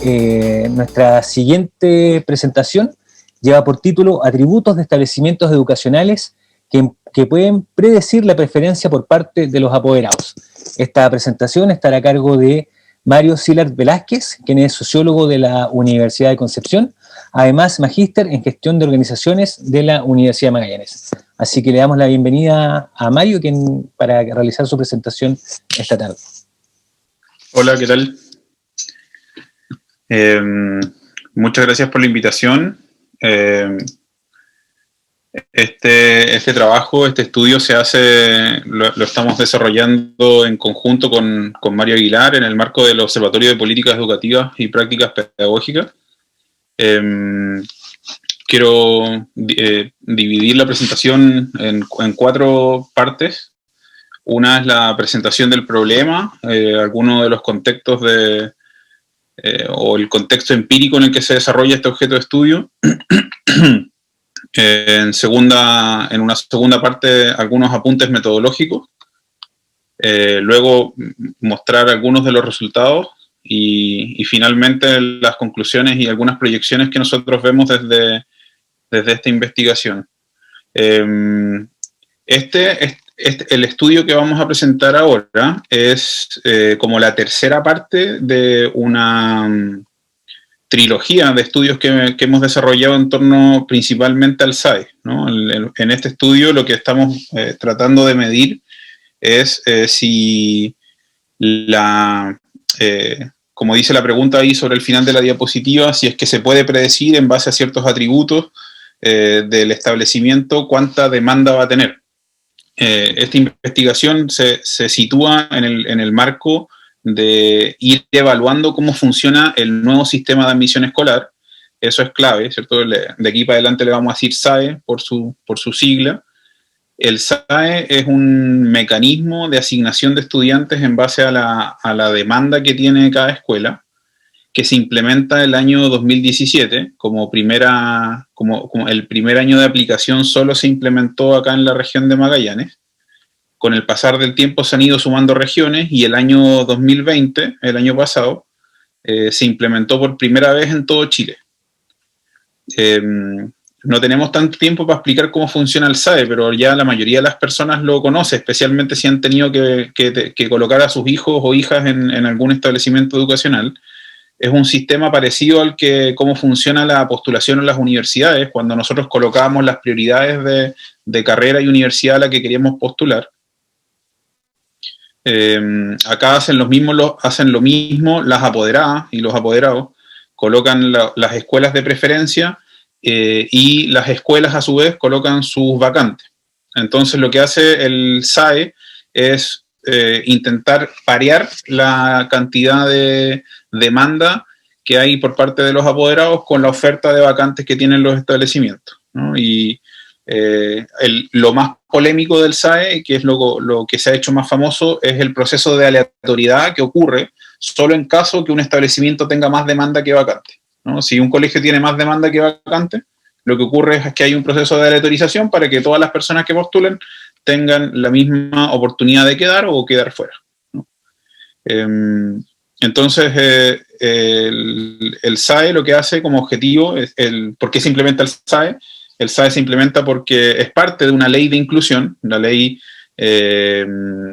Nuestra siguiente presentación lleva por título Atributos de establecimientos educacionales que pueden predecir la preferencia por parte de los apoderados. Esta presentación estará a cargo de Mario Szilard Velázquez, quien es sociólogo de la Universidad de Concepción, además magíster en gestión de organizaciones de la Universidad de Magallanes. Así que le damos la bienvenida a Mario para realizar su presentación esta tarde. Hola, ¿qué tal? Muchas gracias por la invitación. Este trabajo, este estudio lo estamos desarrollando en conjunto con Mario Aguilar en el marco del Observatorio de Políticas Educativas y Prácticas Pedagógicas. Quiero dividir la presentación en 4 partes. Una es la presentación del problema, algunos de los contextos o el contexto empírico en el que se desarrolla este objeto de estudio. En una segunda parte, algunos apuntes metodológicos. Luego mostrar algunos de los resultados y finalmente las conclusiones y algunas proyecciones que nosotros vemos desde esta investigación. El estudio que vamos a presentar ahora es como la tercera parte de una trilogía de estudios que hemos desarrollado en torno principalmente al SAE, ¿no? En este estudio lo que estamos tratando de medir es si como dice la pregunta ahí sobre el final de la diapositiva, si es que se puede predecir en base a ciertos atributos del establecimiento cuánta demanda va a tener. Esta investigación se sitúa en el marco de ir evaluando cómo funciona el nuevo sistema de admisión escolar. Eso es clave, ¿cierto? De aquí para adelante le vamos a decir SAE por su sigla. El SAE es un mecanismo de asignación de estudiantes en base a la demanda que tiene cada escuela, que se implementa el año 2017, como el primer año de aplicación solo se implementó acá en la región de Magallanes. Con el pasar del tiempo se han ido sumando regiones y el año 2020, el año pasado, se implementó por primera vez en todo Chile. No tenemos tanto tiempo para explicar cómo funciona el SAE, pero ya la mayoría de las personas lo conoce, especialmente si han tenido que colocar a sus hijos o hijas en algún establecimiento educacional. Es un sistema parecido al cómo funciona la postulación en las universidades, cuando nosotros colocábamos las prioridades de carrera y universidad a la que queríamos postular. Acá hacen lo mismo las apoderadas y los apoderados, colocan las escuelas de preferencia y las escuelas a su vez colocan sus vacantes. Entonces lo que hace el SAE es intentar parear la cantidad de demanda que hay por parte de los apoderados con la oferta de vacantes que tienen los establecimientos, ¿no? Y lo más polémico del SAE, que es lo que se ha hecho más famoso, es el proceso de aleatoriedad que ocurre solo en caso que un establecimiento tenga más demanda que vacante, ¿no? Si un colegio tiene más demanda que vacante, lo que ocurre es que hay un proceso de aleatorización para que todas las personas que postulen tengan la misma oportunidad de quedar o quedar fuera, ¿no? Entonces, el SAE lo que hace como objetivo, ¿por qué se implementa el SAE? El SAE se implementa porque es parte de una ley de inclusión, la ley de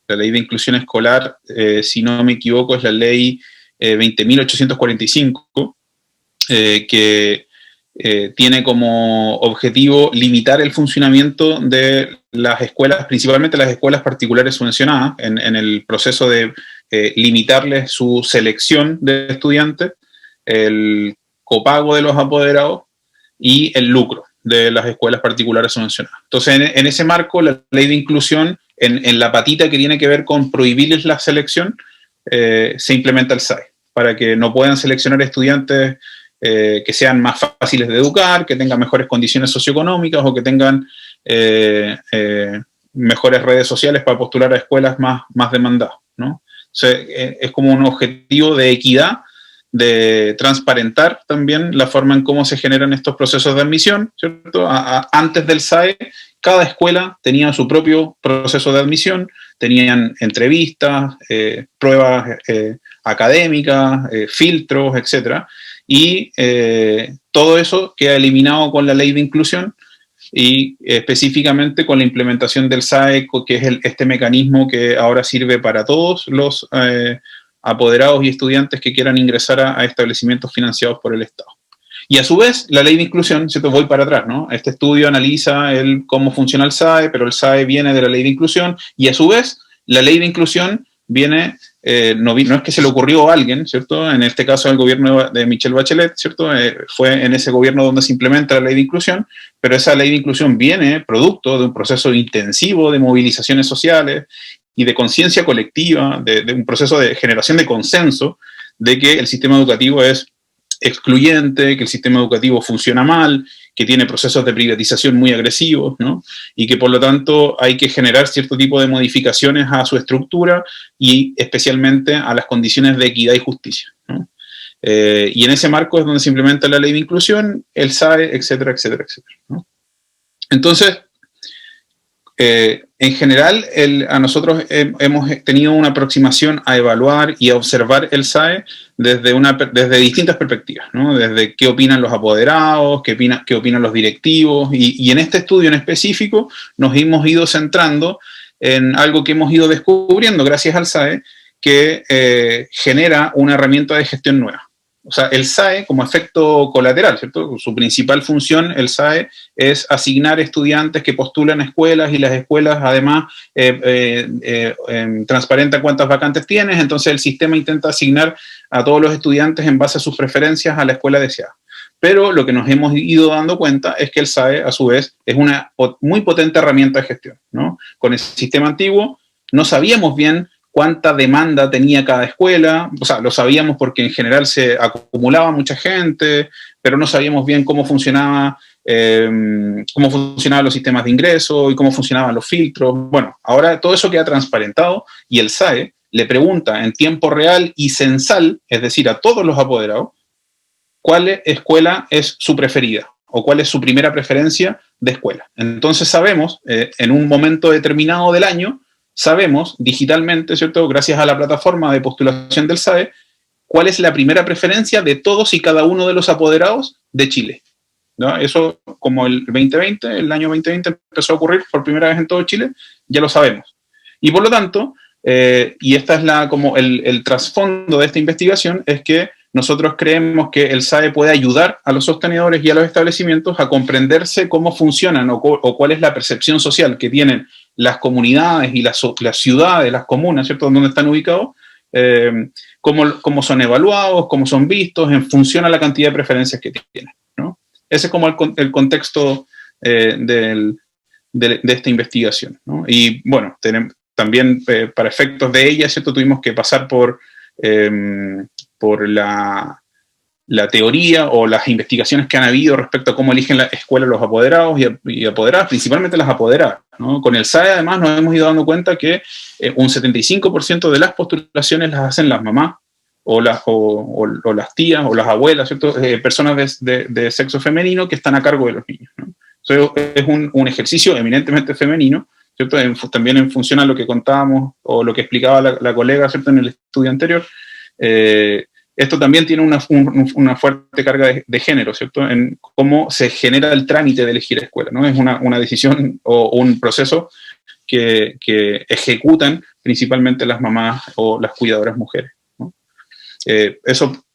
inclusión escolar, si no me equivoco, es la ley 20.845, que tiene como objetivo limitar el funcionamiento de las escuelas, principalmente las escuelas particulares subvencionadas, en el proceso de limitarles su selección de estudiantes, el copago de los apoderados y el lucro de las escuelas particulares subvencionadas. Entonces, en ese marco, la ley de inclusión, en la patita que tiene que ver con prohibirles la selección, se implementa el SAE, para que no puedan seleccionar estudiantes que sean más fáciles de educar, que tengan mejores condiciones socioeconómicas o que tengan mejores redes sociales para postular a escuelas más demandadas, ¿no? O sea, es como un objetivo de equidad, de transparentar también la forma en cómo se generan estos procesos de admisión, ¿cierto? Antes del SAE, cada escuela tenía su propio proceso de admisión, tenían entrevistas, pruebas académicas, filtros, etcétera, y todo eso queda eliminado con la ley de inclusión y específicamente con la implementación del SAE, que es este mecanismo que ahora sirve para todos los apoderados y estudiantes que quieran ingresar a establecimientos financiados por el Estado. Y a su vez, la ley de inclusión, ¿cierto? Voy para atrás, ¿no? Este estudio analiza cómo funciona el SAE, pero el SAE viene de la ley de inclusión, y a su vez, la ley de inclusión viene, no es que se le ocurrió a alguien, ¿cierto? En este caso, el gobierno de Michelle Bachelet, ¿cierto? Fue en ese gobierno donde se implementa la ley de inclusión, pero esa ley de inclusión viene producto de un proceso intensivo de movilizaciones sociales y de conciencia colectiva, de un proceso de generación de consenso de que el sistema educativo es excluyente, que el sistema educativo funciona mal, que tiene procesos de privatización muy agresivos, ¿no? Y que por lo tanto hay que generar cierto tipo de modificaciones a su estructura y especialmente a las condiciones de equidad y justicia, ¿no? Y en ese marco es donde se implementa la ley de inclusión, el SAE, etcétera, etcétera, etcétera, ¿no? Entonces, en general, a nosotros hemos tenido una aproximación a evaluar y a observar el SAE desde distintas perspectivas, ¿no? Desde qué opinan los apoderados, qué opinan los directivos, y en este estudio en específico nos hemos ido centrando en algo que hemos ido descubriendo gracias al SAE, que genera una herramienta de gestión nueva. O sea, el SAE como efecto colateral, ¿cierto? Su principal función, el SAE, es asignar estudiantes que postulan a escuelas y las escuelas además transparentan cuántas vacantes tienes, entonces el sistema intenta asignar a todos los estudiantes en base a sus preferencias a la escuela deseada. Pero lo que nos hemos ido dando cuenta es que el SAE, a su vez, es una muy potente herramienta de gestión, ¿no? Con el sistema antiguo no sabíamos bien cuánta demanda tenía cada escuela, o sea, lo sabíamos porque en general se acumulaba mucha gente, pero no sabíamos bien cómo funcionaban los sistemas de ingreso y cómo funcionaban los filtros. Bueno, ahora todo eso queda transparentado y el SAE le pregunta en tiempo real y censal, es decir, a todos los apoderados, cuál escuela es su preferida o cuál es su primera preferencia de escuela. Entonces sabemos, en un momento determinado del año, sabemos digitalmente, ¿cierto?, gracias a la plataforma de postulación del SAE, cuál es la primera preferencia de todos y cada uno de los apoderados de Chile, ¿no? Eso, como el año 2020 empezó a ocurrir por primera vez en todo Chile, ya lo sabemos. Y por lo tanto, y esta es como el trasfondo de esta investigación, es que nosotros creemos que el SAE puede ayudar a los sostenedores y a los establecimientos a comprenderse cómo funcionan o cuál es la percepción social que tienen las comunidades y las ciudades, las comunas, ¿cierto?, donde están ubicados, cómo son evaluados, cómo son vistos, en función a la cantidad de preferencias que tienen, ¿no? Ese es como el contexto de esta investigación, ¿no? Y bueno, también para efectos de ella, ¿cierto?, tuvimos que pasar por la teoría o las investigaciones que han habido respecto a cómo eligen la escuela los apoderados y apoderadas, principalmente las apoderadas, ¿no? Con el SAE, además, nos hemos ido dando cuenta que un 75% de las postulaciones las hacen las mamás o las tías o las abuelas, ¿cierto? Personas de sexo femenino que están a cargo de los niños, ¿no? Eso es un ejercicio eminentemente femenino, ¿cierto? También en función a lo que contábamos o lo que explicaba la colega, ¿cierto?, en el estudio anterior. Esto también tiene una fuerte carga de género, ¿cierto?, en cómo se genera el trámite de elegir escuela, ¿no? Es una decisión o un proceso que ejecutan principalmente las mamás o las cuidadoras mujeres, ¿no? Eso,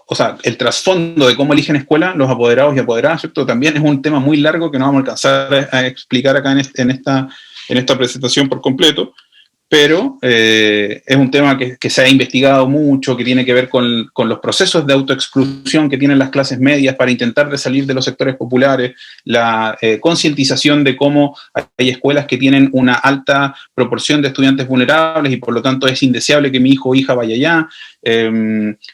o sea, el trasfondo de cómo eligen escuela los apoderados y apoderadas, ¿cierto?, también es un tema muy largo que no vamos a alcanzar a explicar acá en esta presentación por completo, pero es un tema que se ha investigado mucho, que tiene que ver con los procesos de autoexclusión que tienen las clases medias para intentar de salir de los sectores populares, la concientización de cómo hay escuelas que tienen una alta proporción de estudiantes vulnerables y por lo tanto es indeseable que mi hijo o hija vaya allá,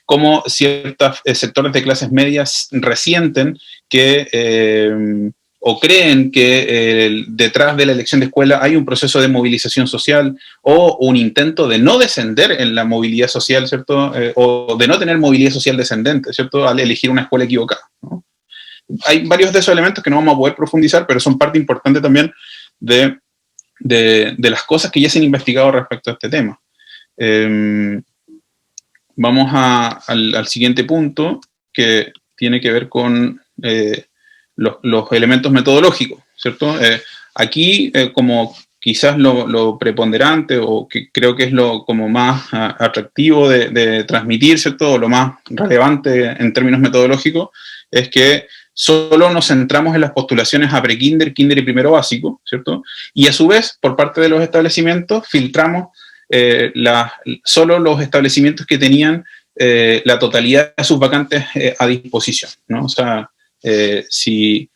cómo ciertos sectores de clases medias resienten que o creen que detrás de la elección de escuela hay un proceso de movilización social o un intento de no descender en la movilidad social, ¿cierto? O de no tener movilidad social descendente, ¿cierto?, al elegir una escuela equivocada, ¿no? Hay varios de esos elementos que no vamos a poder profundizar, pero son parte importante también de las cosas que ya se han investigado respecto a este tema. vamos al siguiente punto, que tiene que ver con los elementos metodológicos, ¿cierto? Aquí, como quizás lo preponderante, o que creo que es lo como más atractivo de transmitir, ¿cierto? O lo más relevante en términos metodológicos, es que solo nos centramos en las postulaciones a prekinder, kinder y primero básico, ¿cierto? Y a su vez, por parte de los establecimientos, filtramos solo los establecimientos que tenían la totalidad de sus vacantes a disposición, ¿no? O sea, si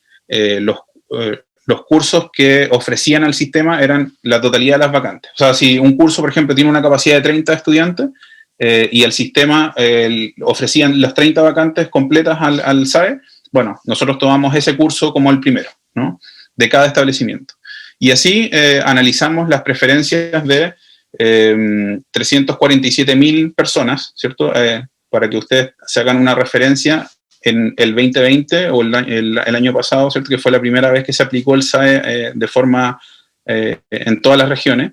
los cursos que ofrecían al sistema eran la totalidad de las vacantes. O sea, si un curso, por ejemplo, tiene una capacidad de 30 estudiantes y el sistema ofrecían las 30 vacantes completas al SAE, bueno, nosotros tomamos ese curso como el primero, ¿no? De cada establecimiento. Y así analizamos las preferencias de 347.000 personas, ¿cierto? Para que ustedes se hagan una referencia, en el 2020 o el año pasado, ¿cierto? Que fue la primera vez que se aplicó el SAE de forma en todas las regiones,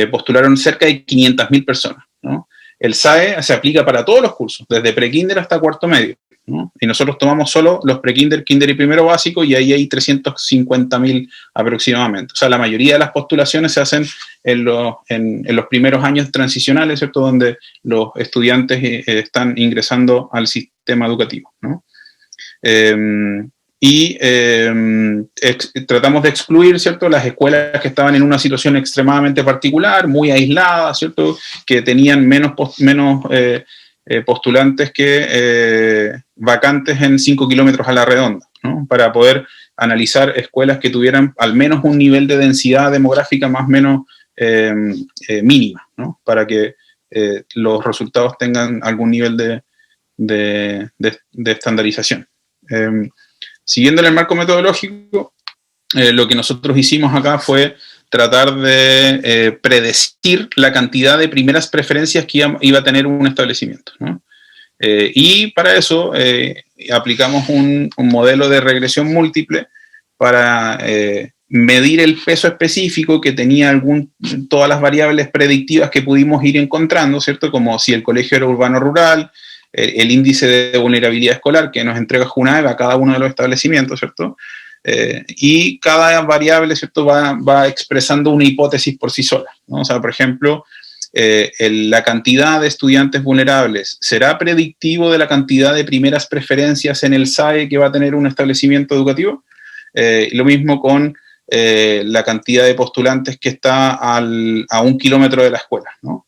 postularon cerca de 500.000 personas, ¿no? El SAE se aplica para todos los cursos, desde prekinder hasta cuarto medio, ¿no? Y nosotros tomamos solo los prekinder, kinder y primero básico, y ahí hay 350.000 aproximadamente. O sea, la mayoría de las postulaciones se hacen en los primeros años transicionales, ¿cierto? Donde los estudiantes están ingresando al sistema educativo, ¿no? Tratamos de excluir, ¿cierto?, las escuelas que estaban en una situación extremadamente particular, muy aisladas, ¿cierto?, que tenían menos postulantes que vacantes en 5 kilómetros a la redonda, ¿no? Para poder analizar escuelas que tuvieran al menos un nivel de densidad demográfica más o menos mínima, ¿no? Para que los resultados tengan algún nivel de estandarización. Siguiendo en el marco metodológico, lo que nosotros hicimos acá fue tratar de predecir la cantidad de primeras preferencias que iba a tener un establecimiento, ¿no? Y para eso aplicamos un modelo de regresión múltiple para medir el peso específico que tenía todas las variables predictivas que pudimos ir encontrando, ¿cierto? Como si el colegio era urbano o rural, el índice de vulnerabilidad escolar que nos entrega Junaed a cada uno de los establecimientos, ¿cierto? Y cada variable, ¿cierto?, va expresando una hipótesis por sí sola, ¿no? O sea, por ejemplo, la cantidad de estudiantes vulnerables será predictivo de la cantidad de primeras preferencias en el SAE que va a tener un establecimiento educativo. Lo mismo con la cantidad de postulantes que está a 1 kilómetro de la escuela, ¿no?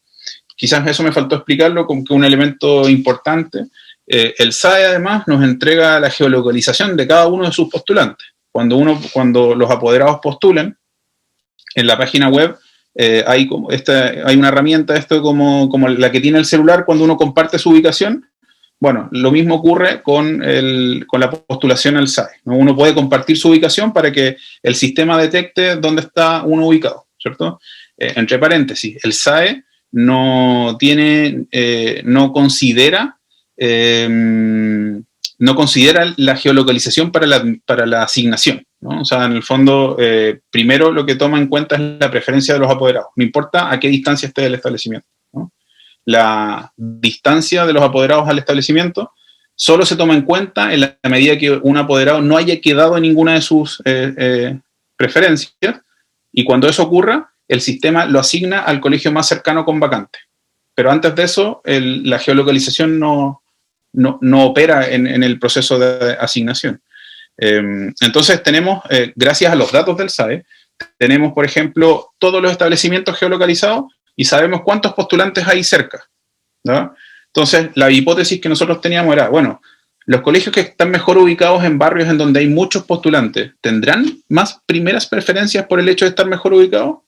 Quizás eso me faltó explicarlo como que un elemento importante. El SAE además nos entrega la geolocalización de cada uno de sus postulantes. Cuando los apoderados postulan, en la página web hay una herramienta, como la que tiene el celular cuando uno comparte su ubicación. Bueno, lo mismo ocurre con la postulación al SAE, ¿no? Uno puede compartir su ubicación para que el sistema detecte dónde está uno ubicado, ¿cierto? Entre paréntesis, el SAE no considera la geolocalización para la asignación, ¿no? O sea, en el fondo, primero lo que toma en cuenta es la preferencia de los apoderados. No importa a qué distancia esté el establecimiento, ¿no? La distancia de los apoderados al establecimiento solo se toma en cuenta en la medida que un apoderado no haya quedado en ninguna de sus preferencias, y cuando eso ocurra, el sistema lo asigna al colegio más cercano con vacante. Pero antes de eso, la geolocalización no opera en el proceso de asignación. Entonces tenemos, gracias a los datos del SAE, tenemos, por ejemplo, todos los establecimientos geolocalizados y sabemos cuántos postulantes hay cerca, ¿no? Entonces, la hipótesis que nosotros teníamos era, bueno, los colegios que están mejor ubicados en barrios en donde hay muchos postulantes, ¿tendrán más primeras preferencias por el hecho de estar mejor ubicados?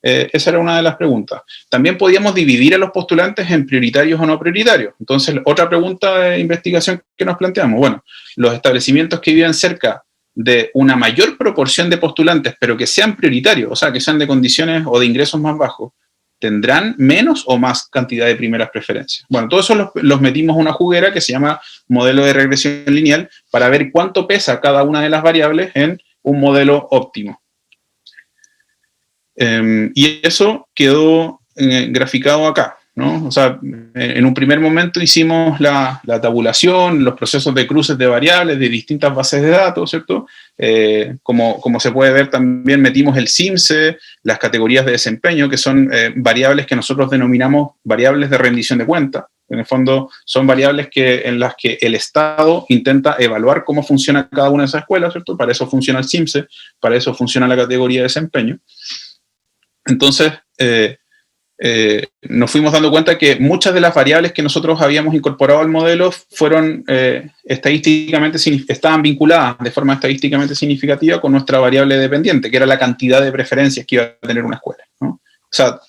Esa era una de las preguntas. También podíamos dividir a los postulantes en prioritarios o no prioritarios. Entonces, otra pregunta de investigación que nos planteamos, bueno, los establecimientos que viven cerca de una mayor proporción de postulantes, pero que sean prioritarios, o sea, que sean de condiciones o de ingresos más bajos, ¿tendrán menos o más cantidad de primeras preferencias? Bueno, todo eso los metimos en una juguera que se llama modelo de regresión lineal para ver cuánto pesa cada una de las variables en un modelo óptimo. Y eso quedó graficado acá, ¿no? O sea, en un primer momento hicimos la tabulación, los procesos de cruces de variables de distintas bases de datos, ¿cierto? Como se puede ver, también metimos el CIMSE, las categorías de desempeño, que son variables que nosotros denominamos variables de rendición de cuenta. En el fondo, son variables en las que el Estado intenta evaluar cómo funciona cada una de esas escuelas, ¿cierto? Para eso funciona el CIMSE, para eso funciona la categoría de desempeño. Entonces, nos fuimos dando cuenta que muchas de las variables que nosotros habíamos incorporado al modelo fueron estaban vinculadas de forma estadísticamente significativa con nuestra variable dependiente, que era la cantidad de preferencias que iba a tener una escuela, ¿no? O sea,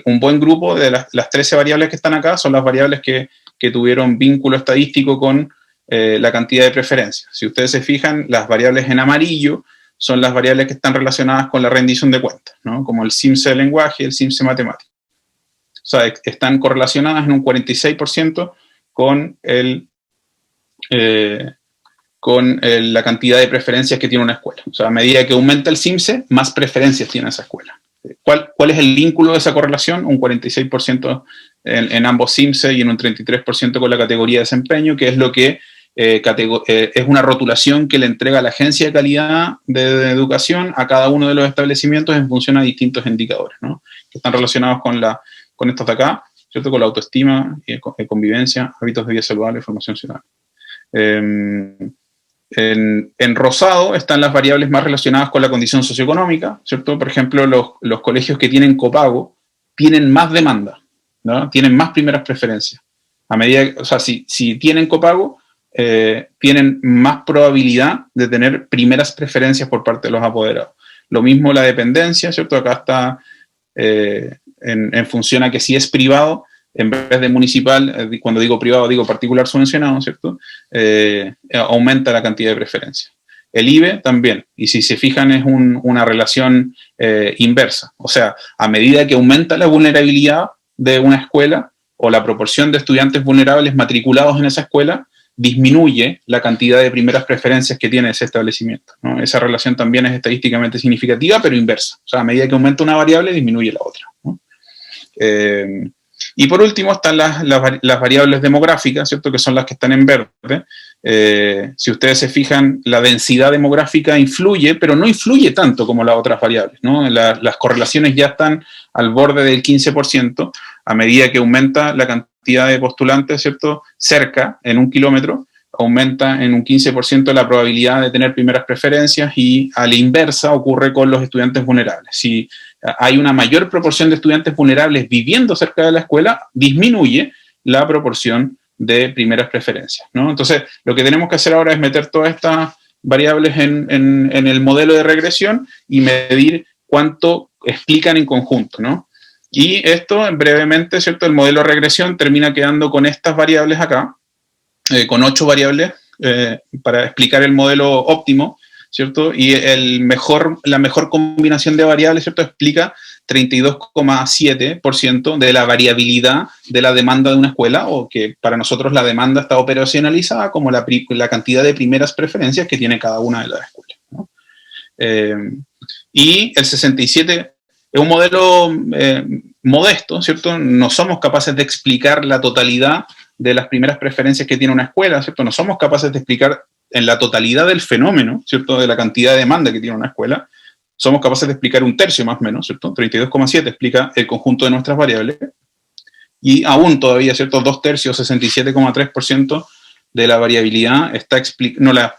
un buen grupo de las 13 variables que están acá son las variables que tuvieron vínculo estadístico con la cantidad de preferencias. Si ustedes se fijan, las variables en amarillo son las variables que están relacionadas con la rendición de cuentas, ¿no? Como el CIMSE de lenguaje y el CIMSE matemático. O sea, están correlacionadas en un 46% con la cantidad de preferencias que tiene una escuela. O sea, a medida que aumenta el CIMSE, más preferencias tiene esa escuela. ¿Cuál es el vínculo de esa correlación? Un 46% en ambos CIMSE y en un 33% con la categoría de desempeño, que es lo que es una rotulación que le entrega a la Agencia de Calidad de Educación a cada uno de los establecimientos en función a distintos indicadores, ¿no? Que están relacionados con estos de acá, ¿cierto? Con la autoestima, convivencia, hábitos de vida saludable, formación ciudadana. En rosado están las variables más relacionadas con la condición socioeconómica, ¿cierto? Por ejemplo, los colegios que tienen copago tienen más demanda, ¿no? Tienen más primeras preferencias. A medida, o sea, si tienen copago, tienen más probabilidad de tener primeras preferencias por parte de los apoderados. Lo mismo la dependencia, ¿cierto? Acá está en función a que si es privado, en vez de municipal, cuando digo privado digo particular subvencionado, ¿cierto? Aumenta la cantidad de preferencias. El IBE también, y si se fijan es una relación inversa. O sea, a medida que aumenta la vulnerabilidad de una escuela o la proporción de estudiantes vulnerables matriculados en esa escuela, disminuye la cantidad de primeras preferencias que tiene ese establecimiento, ¿no? Esa relación también es estadísticamente significativa, pero inversa. O sea, a medida que aumenta una variable, disminuye la otra, ¿no? Y por último están las variables demográficas, ¿cierto? Que son las que están en verde. Si ustedes se fijan, la densidad demográfica influye, pero no influye tanto como las otras variables, ¿no? Las correlaciones ya están al borde del 15%, a medida que aumenta la cantidad de postulantes, ¿cierto? Cerca, en 1 kilómetro, aumenta en un 15% la probabilidad de tener primeras preferencias, y a la inversa ocurre con los estudiantes vulnerables. Si hay una mayor proporción de estudiantes vulnerables viviendo cerca de la escuela, disminuye la proporción de primeras preferencias, ¿no? Entonces, lo que tenemos que hacer ahora es meter todas estas variables en el modelo de regresión y medir cuánto explican en conjunto, ¿no? Y esto, brevemente, ¿cierto? El modelo de regresión termina quedando con estas variables acá, con 8 variables para explicar el modelo óptimo, ¿cierto? Y la mejor combinación de variables, ¿cierto? Explica 32,7% de la variabilidad de la demanda de una escuela, o que para nosotros la demanda está operacionalizada como la cantidad de primeras preferencias que tiene cada una de las escuelas, ¿no? Y el 67 es un modelo modesto, ¿cierto? No somos capaces de explicar la totalidad de las primeras preferencias que tiene una escuela, ¿cierto? No somos capaces de explicar en la totalidad del fenómeno, ¿cierto? De la cantidad de demanda que tiene una escuela. Somos capaces de explicar un tercio más o menos, ¿cierto? 32,7 explica el conjunto de nuestras variables. Y aún todavía, ¿cierto? 2/3, 67,3% de la variabilidad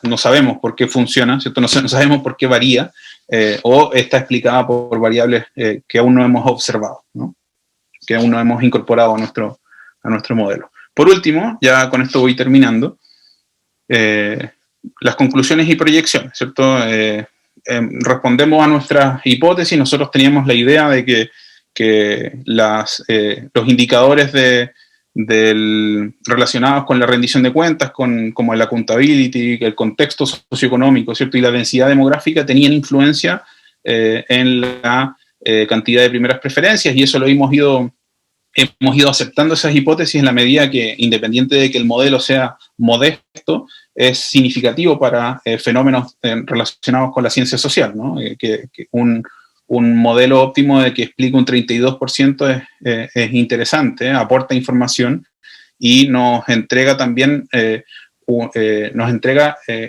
no sabemos por qué funciona, ¿cierto? No sabemos por qué varía, o está explicada por variables que aún no hemos observado, ¿no? Que aún no hemos incorporado a nuestro modelo. Por último, ya con esto voy terminando, las conclusiones y proyecciones, ¿cierto? Respondemos a nuestras hipótesis. Nosotros teníamos la idea de que los indicadores relacionados con la rendición de cuentas, como el accountability, el contexto socioeconómico, ¿cierto? Y la densidad demográfica tenían influencia en la cantidad de primeras preferencias, y eso lo hemos ido aceptando, esas hipótesis, en la medida que, independiente de que el modelo sea modesto, es significativo para fenómenos relacionados con la ciencia social, ¿no? Que un un modelo óptimo de que explica un 32% es interesante, aporta información y nos entrega también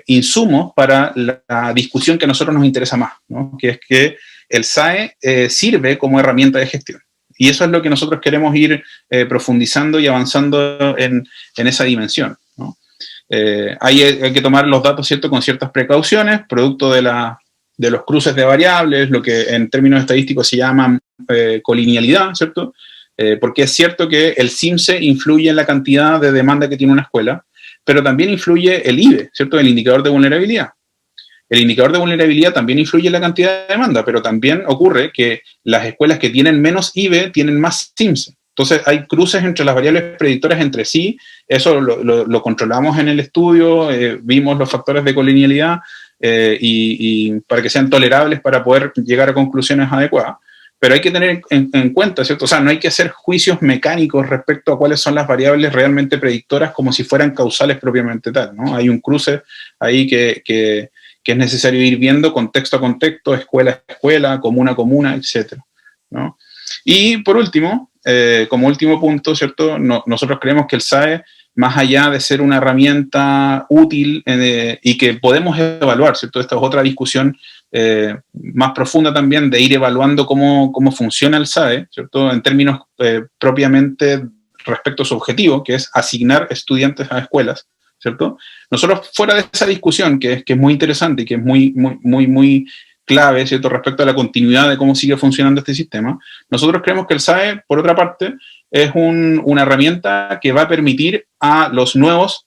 insumos para la discusión que a nosotros nos interesa más, ¿no? Que es que el SAE sirve como herramienta de gestión. Y eso es lo que nosotros queremos ir profundizando y avanzando en esa dimensión, ¿no? Hay que tomar los datos, ¿cierto?, con ciertas precauciones, producto de los cruces de variables, lo que en términos estadísticos se llama colinealidad, ¿cierto? Porque es cierto que el CIMSE influye en la cantidad de demanda que tiene una escuela, pero también influye el IVE, ¿cierto?, el indicador de vulnerabilidad. El indicador de vulnerabilidad también influye en la cantidad de demanda, pero también ocurre que las escuelas que tienen menos IVE tienen más CIMSE. Entonces hay cruces entre las variables predictoras entre sí, eso lo controlamos en el estudio, vimos los factores de colinealidad y para que sean tolerables para poder llegar a conclusiones adecuadas. Pero hay que tener en cuenta, ¿cierto? O sea, no hay que hacer juicios mecánicos respecto a cuáles son las variables realmente predictoras como si fueran causales propiamente tal, ¿no? Hay un cruce ahí que es necesario ir viendo contexto a contexto, escuela a escuela, comuna a comuna, etcétera, ¿no? Y por último, como último punto, ¿cierto? Nosotros creemos que el SAE, más allá de ser una herramienta útil y que podemos evaluar, ¿cierto? Esta es otra discusión más profunda también de ir evaluando cómo funciona el SAE, ¿cierto? En términos propiamente respecto a su objetivo, que es asignar estudiantes a escuelas, ¿cierto? Nosotros, fuera de esa discusión, que es muy interesante y que es muy clave, ¿cierto?, respecto a la continuidad de cómo sigue funcionando este sistema, nosotros creemos que el SAE, por otra parte, es una herramienta que va a permitir a los nuevos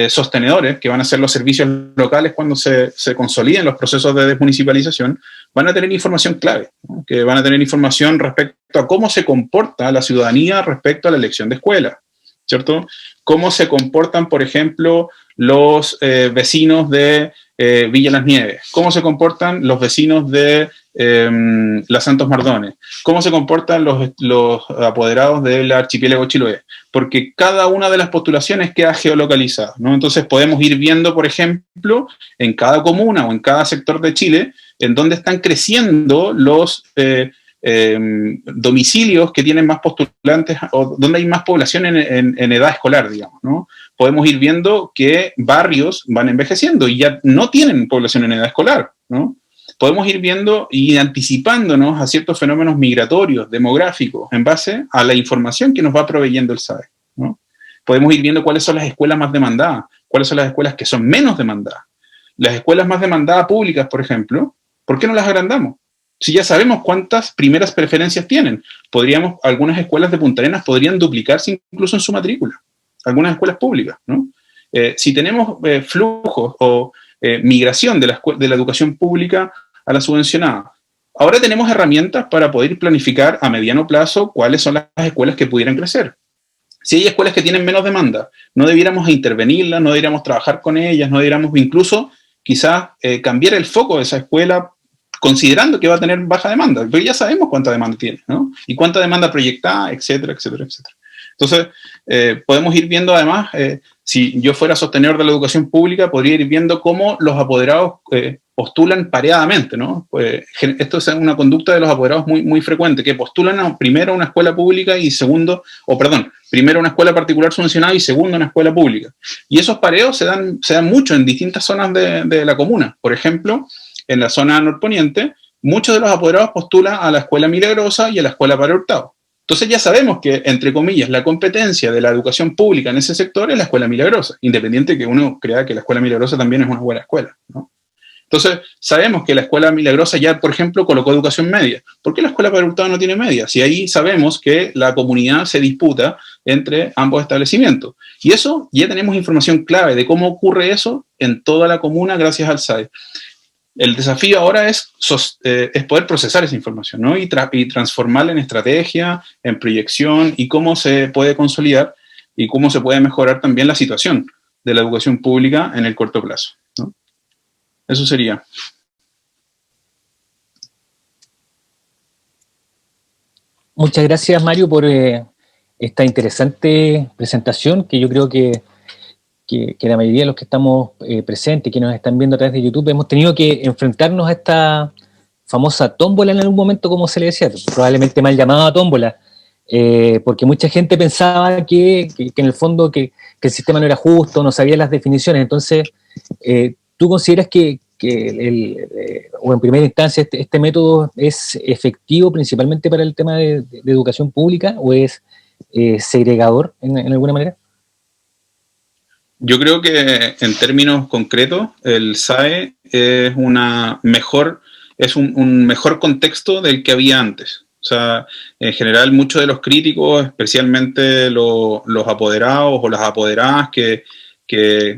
sostenedores, que van a ser los servicios locales cuando se consoliden los procesos de desmunicipalización, van a tener información clave, ¿no? Que van a tener información respecto a cómo se comporta la ciudadanía respecto a la elección de escuela, ¿cierto? Cómo se comportan, por ejemplo, los vecinos de Villa Las Nieves, cómo se comportan los vecinos de Las Santos Mardones, cómo se comportan los apoderados del archipiélago Chiloé, porque cada una de las postulaciones queda geolocalizada, ¿no? Entonces podemos ir viendo, por ejemplo, en cada comuna o en cada sector de Chile, en dónde están creciendo los domicilios que tienen más postulantes o donde hay más población en edad escolar, digamos, ¿no? Podemos ir viendo que barrios van envejeciendo y ya no tienen población en edad escolar, ¿no? Podemos ir viendo y anticipándonos a ciertos fenómenos migratorios, demográficos, en base a la información que nos va proveyendo el SAE, ¿no? Podemos ir viendo cuáles son las escuelas más demandadas, cuáles son las escuelas que son menos demandadas. Las escuelas más demandadas públicas, por ejemplo, ¿por qué no las agrandamos? Si ya sabemos cuántas primeras preferencias tienen, algunas escuelas de Punta Arenas podrían duplicarse incluso en su matrícula, algunas escuelas públicas, ¿no? Si tenemos flujos o migración de la educación pública a la subvencionada, ahora tenemos herramientas para poder planificar a mediano plazo cuáles son las escuelas que pudieran crecer. Si hay escuelas que tienen menos demanda, no debiéramos intervenirlas, no debiéramos trabajar con ellas, no debiéramos incluso quizás cambiar el foco de esa escuela considerando que va a tener baja demanda, pero ya sabemos cuánta demanda tiene, ¿no? Y cuánta demanda proyectada, etcétera, etcétera, etcétera. Entonces, podemos ir viendo además, si yo fuera sostenedor de la educación pública, podría ir viendo cómo los apoderados postulan pareadamente, ¿no? Pues, esto es una conducta de los apoderados muy frecuente, que postulan primero a una escuela pública y primero a una escuela particular subvencionada y segundo a una escuela pública. Y esos pareos se dan mucho en distintas zonas de la comuna. Por ejemplo, en la zona norponiente, muchos de los apoderados postulan a la escuela Milagrosa y a la escuela Padre Hurtado. Entonces ya sabemos que, entre comillas, la competencia de la educación pública en ese sector es la escuela Milagrosa, independiente que uno crea que la escuela Milagrosa también es una buena escuela, ¿no? Entonces, sabemos que la escuela Milagrosa ya, por ejemplo, colocó educación media. ¿Por qué la escuela Padre Hurtado no tiene media? Si ahí sabemos que la comunidad se disputa entre ambos establecimientos. Y eso, ya tenemos información clave de cómo ocurre eso en toda la comuna gracias al SAE. El desafío ahora es poder procesar esa información, ¿no? y transformarla en estrategia, en proyección, y cómo se puede consolidar y cómo se puede mejorar también la situación de la educación pública en el corto plazo, ¿no? Eso sería. Muchas gracias, Mario, por esta interesante presentación, que yo creo que la mayoría de los que estamos presentes, que nos están viendo a través de YouTube, hemos tenido que enfrentarnos a esta famosa tómbola en algún momento, como se le decía, probablemente mal llamada tómbola, porque mucha gente pensaba que en el fondo que el sistema no era justo, no sabía las definiciones. Entonces, ¿tú consideras o en primera instancia este método es efectivo principalmente para el tema de educación pública, o es segregador en alguna manera? Yo creo que en términos concretos el SAE es un mejor contexto del que había antes. O sea, en general muchos de los críticos, especialmente los apoderados o las apoderadas que,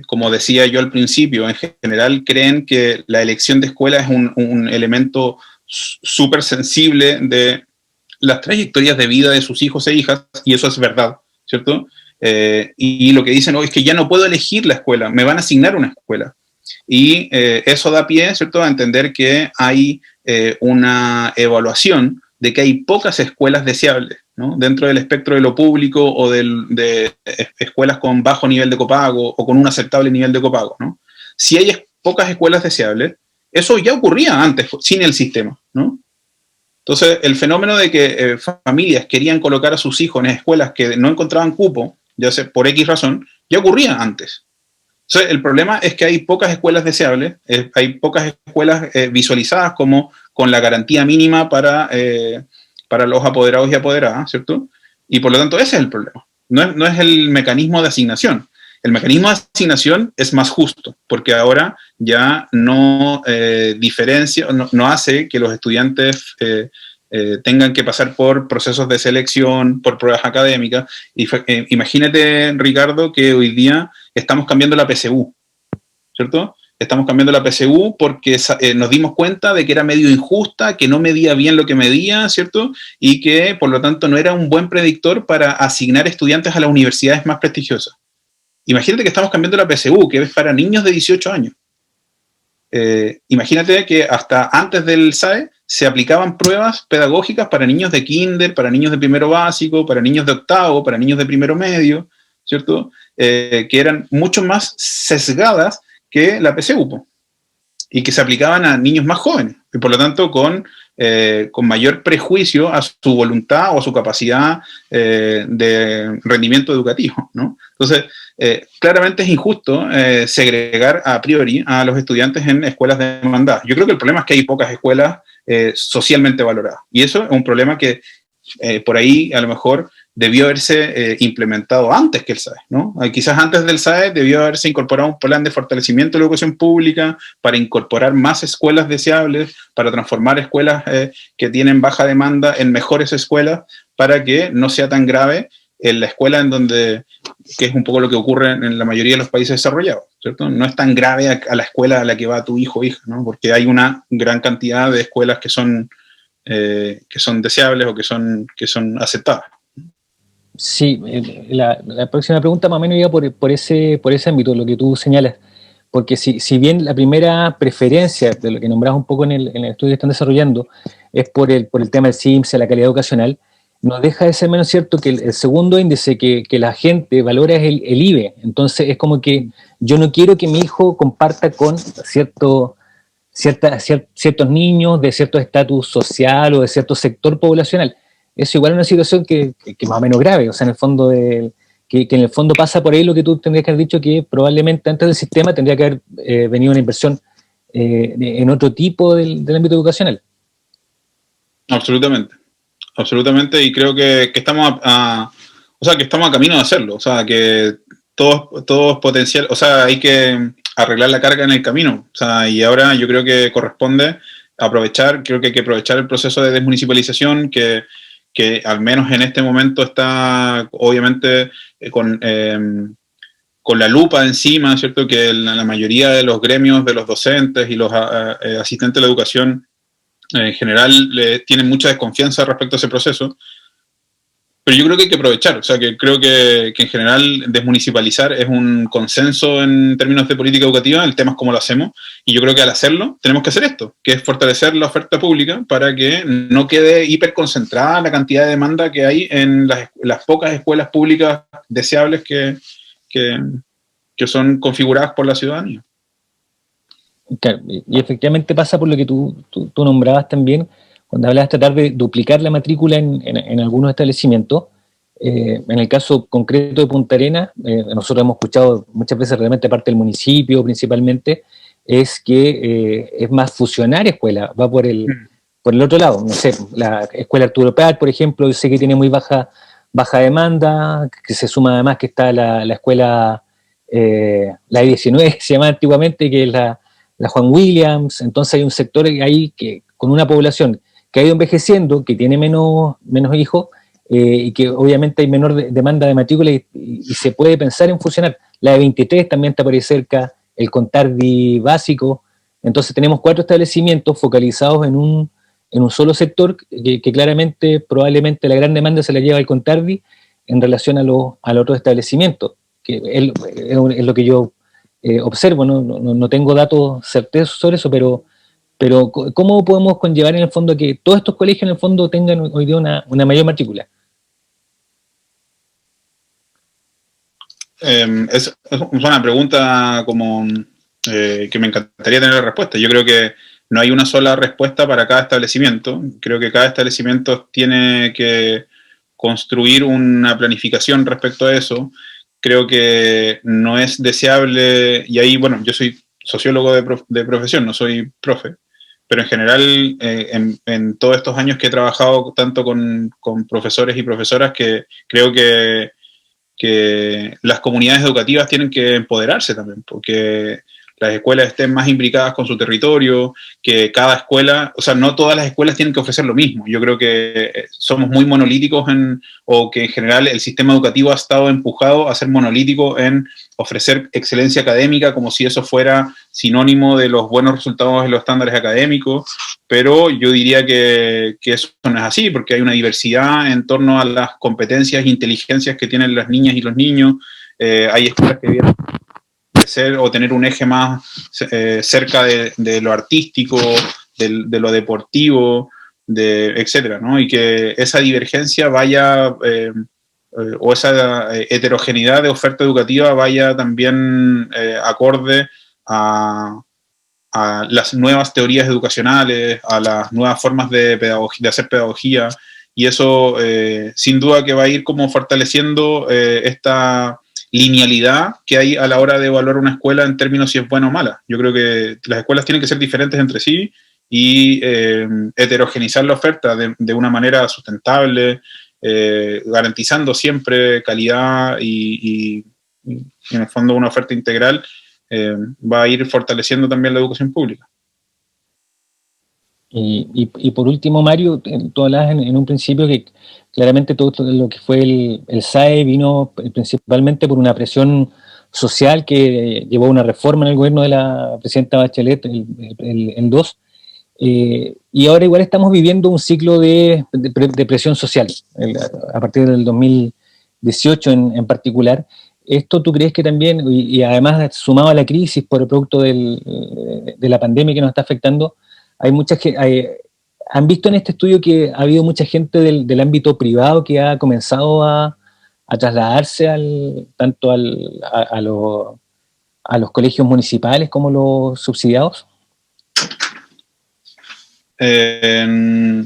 como decía yo al principio, en general creen que la elección de escuela es un elemento súper sensible de las trayectorias de vida de sus hijos e hijas, y eso es verdad, ¿cierto? Y lo que dicen hoy es que ya no puedo elegir la escuela, me van a asignar una escuela. Y eso da pie, ¿cierto?, a entender que hay una evaluación de que hay pocas escuelas deseables, ¿no?, dentro del espectro de lo público o de escuelas con bajo nivel de copago o con un aceptable nivel de copago, ¿no? Si hay pocas escuelas deseables, eso ya ocurría antes sin el sistema, ¿no? Entonces, el fenómeno de que familias querían colocar a sus hijos en escuelas que no encontraban cupo, ya sea por X razón, ya ocurría antes. Entonces, el problema es que hay pocas escuelas deseables, hay pocas escuelas visualizadas como con la garantía mínima para los apoderados y apoderadas, ¿cierto? Y por lo tanto, ese es el problema. No es el mecanismo de asignación. El mecanismo de asignación es más justo, porque ahora ya no diferencia, no hace que los estudiantes tengan que pasar por procesos de selección, por pruebas académicas. Imagínate, Ricardo, que hoy día estamos cambiando la PSU, ¿cierto? Estamos cambiando la PSU porque nos dimos cuenta de que era medio injusta, que no medía bien lo que medía, ¿cierto? Y que, por lo tanto, no era un buen predictor para asignar estudiantes a las universidades más prestigiosas. Imagínate que estamos cambiando la PSU, que es para niños de 18 años. Imagínate que hasta antes del SAE se aplicaban pruebas pedagógicas para niños de kinder, para niños de primero básico, para niños de octavo, para niños de primero medio, ¿cierto? Que eran mucho más sesgadas que la PSU, y que se aplicaban a niños más jóvenes, y por lo tanto con mayor prejuicio a su voluntad o a su capacidad de rendimiento educativo, ¿no? Entonces, claramente es injusto segregar a priori a los estudiantes en escuelas demandadas. Yo creo que el problema es que hay pocas escuelas socialmente valoradas, y eso es un problema que por ahí a lo mejor debió haberse implementado antes que el SAE, ¿no? Quizás antes del SAE debió haberse incorporado un plan de fortalecimiento de la educación pública para incorporar más escuelas deseables, para transformar escuelas que tienen baja demanda en mejores escuelas, para que no sea tan grave en la escuela que es un poco lo que ocurre en la mayoría de los países desarrollados, ¿cierto? No es tan grave a la escuela a la que va tu hijo o hija, ¿no? Porque hay una gran cantidad de escuelas que son deseables o que son aceptadas. Sí, la próxima pregunta más o menos iba por ese ámbito, lo que tú señalas, porque si bien la primera preferencia, de lo que nombrabas un poco en el estudio que están desarrollando, es por el tema del CIMSE, la calidad educacional, no deja de ser menos cierto que el segundo índice que la gente valora es el IBE. Entonces es como que yo no quiero que mi hijo comparta con ciertos niños de cierto estatus social o de cierto sector poblacional. Eso igual es una situación que más o menos grave, o sea, en el fondo que en el fondo pasa por ahí lo que tú tendrías que haber dicho, que probablemente antes del sistema tendría que haber venido una inversión en otro tipo del ámbito educacional. Absolutamente, absolutamente, y creo que estamos que estamos a camino de hacerlo, o sea, que todo es potencial, o sea, hay que arreglar la carga en el camino, o sea, y ahora yo creo que corresponde creo que hay que aprovechar el proceso de desmunicipalización que al menos en este momento está obviamente con la lupa encima, ¿cierto? Que la mayoría de los gremios de los docentes y los asistentes de la educación en general tienen mucha desconfianza respecto a ese proceso. Pero yo creo que hay que aprovechar, o sea, que creo que en general desmunicipalizar es un consenso en términos de política educativa, el tema es cómo lo hacemos, y yo creo que al hacerlo tenemos que hacer esto, que es fortalecer la oferta pública para que no quede hiperconcentrada la cantidad de demanda que hay en las pocas escuelas públicas deseables que son configuradas por la ciudadanía. Claro, y efectivamente pasa por lo que tú nombrabas también, cuando hablabas de tratar de duplicar la matrícula en algunos establecimientos. En el caso concreto de Punta Arenas, nosotros hemos escuchado muchas veces, realmente parte del municipio principalmente, es que es más fusionar escuela, va por el otro lado. No sé, la escuela Arturo Prat, por ejemplo, yo sé que tiene muy baja demanda, que se suma además que está la escuela, la E19, que se llamaba antiguamente, que es la Juan Williams. Entonces hay un sector ahí que con una población que ha ido envejeciendo, que tiene menos hijos, y que obviamente hay menor demanda de matrícula y se puede pensar en fusionar. La de 23 también está por ahí cerca, el Contardi básico. Entonces tenemos 4 establecimientos focalizados en un solo sector que claramente, probablemente la gran demanda se la lleva el Contardi en relación a los otros establecimientos, que es lo que yo observo. No tengo datos certeros sobre eso, pero ¿cómo podemos conllevar en el fondo que todos estos colegios en el fondo tengan hoy día una mayor matrícula? Es una pregunta como que me encantaría tener la respuesta. Yo creo que no hay una sola respuesta para cada establecimiento. Creo que cada establecimiento tiene que construir una planificación respecto a eso. Creo que no es deseable, y ahí, bueno, yo soy sociólogo de profesión, no soy profe, pero en general, en todos estos años que he trabajado tanto con profesores y profesoras, que creo que las comunidades educativas tienen que empoderarse también, porque las escuelas estén más imbricadas con su territorio, que cada escuela, o sea, no todas las escuelas tienen que ofrecer lo mismo. Yo creo que somos muy monolíticos o que en general el sistema educativo ha estado empujado a ser monolítico en ofrecer excelencia académica como si eso fuera sinónimo de los buenos resultados en los estándares académicos, pero yo diría que eso no es así, porque hay una diversidad en torno a las competencias e inteligencias que tienen las niñas y los niños. Hay escuelas que vienen ser o tener un eje más cerca de lo artístico, de lo deportivo, etcétera, ¿no? Y que esa divergencia vaya, o esa heterogeneidad de oferta educativa vaya también acorde a las nuevas teorías educacionales, a las nuevas formas de hacer pedagogía, y eso sin duda que va a ir como fortaleciendo esta linealidad que hay a la hora de evaluar una escuela en términos si es buena o mala. Yo creo que las escuelas tienen que ser diferentes entre sí y heterogenizar la oferta de una manera sustentable, garantizando siempre calidad y en el fondo una oferta integral, va a ir fortaleciendo también la educación pública. Y por último, Mario, tú hablabas en un principio que claramente todo lo que fue el SAE vino principalmente por una presión social que llevó a una reforma en el gobierno de la presidenta Bachelet, el 2, y ahora igual estamos viviendo un ciclo de presión social, a partir del 2018 en particular. ¿Esto tú crees que también, y además sumado a la crisis por el producto de la pandemia que nos está afectando, hay muchas que han visto en este estudio que ha habido mucha gente del ámbito privado que ha comenzado a trasladarse tanto a los colegios municipales como los subsidiados? La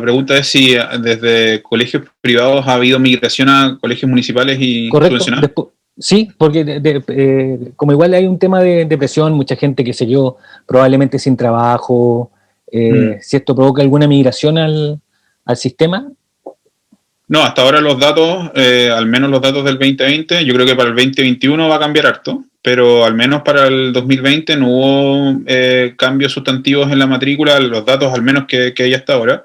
pregunta es si desde colegios privados ha habido migración a colegios municipales y subvencionados. Sí, porque como igual hay un tema de depresión, mucha gente que se yo probablemente sin trabajo, si esto provoca alguna migración al sistema. No, hasta ahora los datos, al menos los datos del 2020, yo creo que para el 2021 va a cambiar harto, pero al menos para el 2020 no hubo cambios sustantivos en la matrícula, los datos al menos que hay hasta ahora.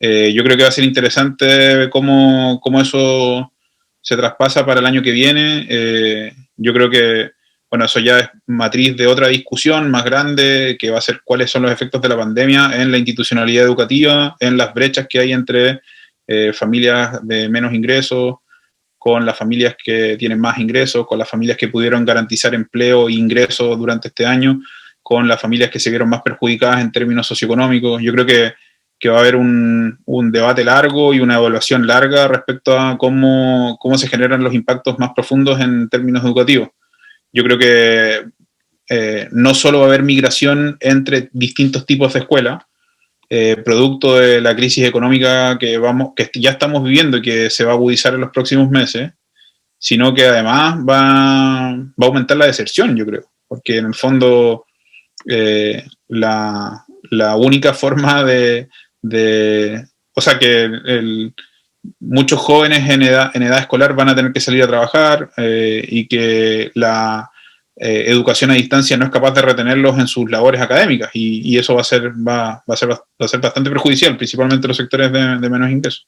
Yo creo que va a ser interesante cómo eso se traspasa para el año que viene. Yo creo que, bueno, eso ya es matriz de otra discusión más grande, que va a ser cuáles son los efectos de la pandemia en la institucionalidad educativa, en las brechas que hay entre familias de menos ingresos, con las familias que tienen más ingresos, con las familias que pudieron garantizar empleo e ingresos durante este año, con las familias que se vieron más perjudicadas en términos socioeconómicos. Yo creo que va a haber un debate largo y una evaluación larga respecto a cómo se generan los impactos más profundos en términos educativos. Yo creo que no solo va a haber migración entre distintos tipos de escuelas, producto de la crisis económica que ya estamos viviendo y que se va a agudizar en los próximos meses, sino que además va a aumentar la deserción, yo creo, porque en el fondo la única forma o sea, que muchos jóvenes en edad escolar van a tener que salir a trabajar y que la educación a distancia no es capaz de retenerlos en sus labores académicas y eso va a ser bastante perjudicial, principalmente en los sectores de menos ingresos.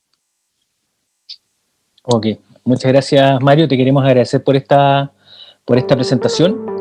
Ok, muchas gracias, Mario, te queremos agradecer por esta presentación.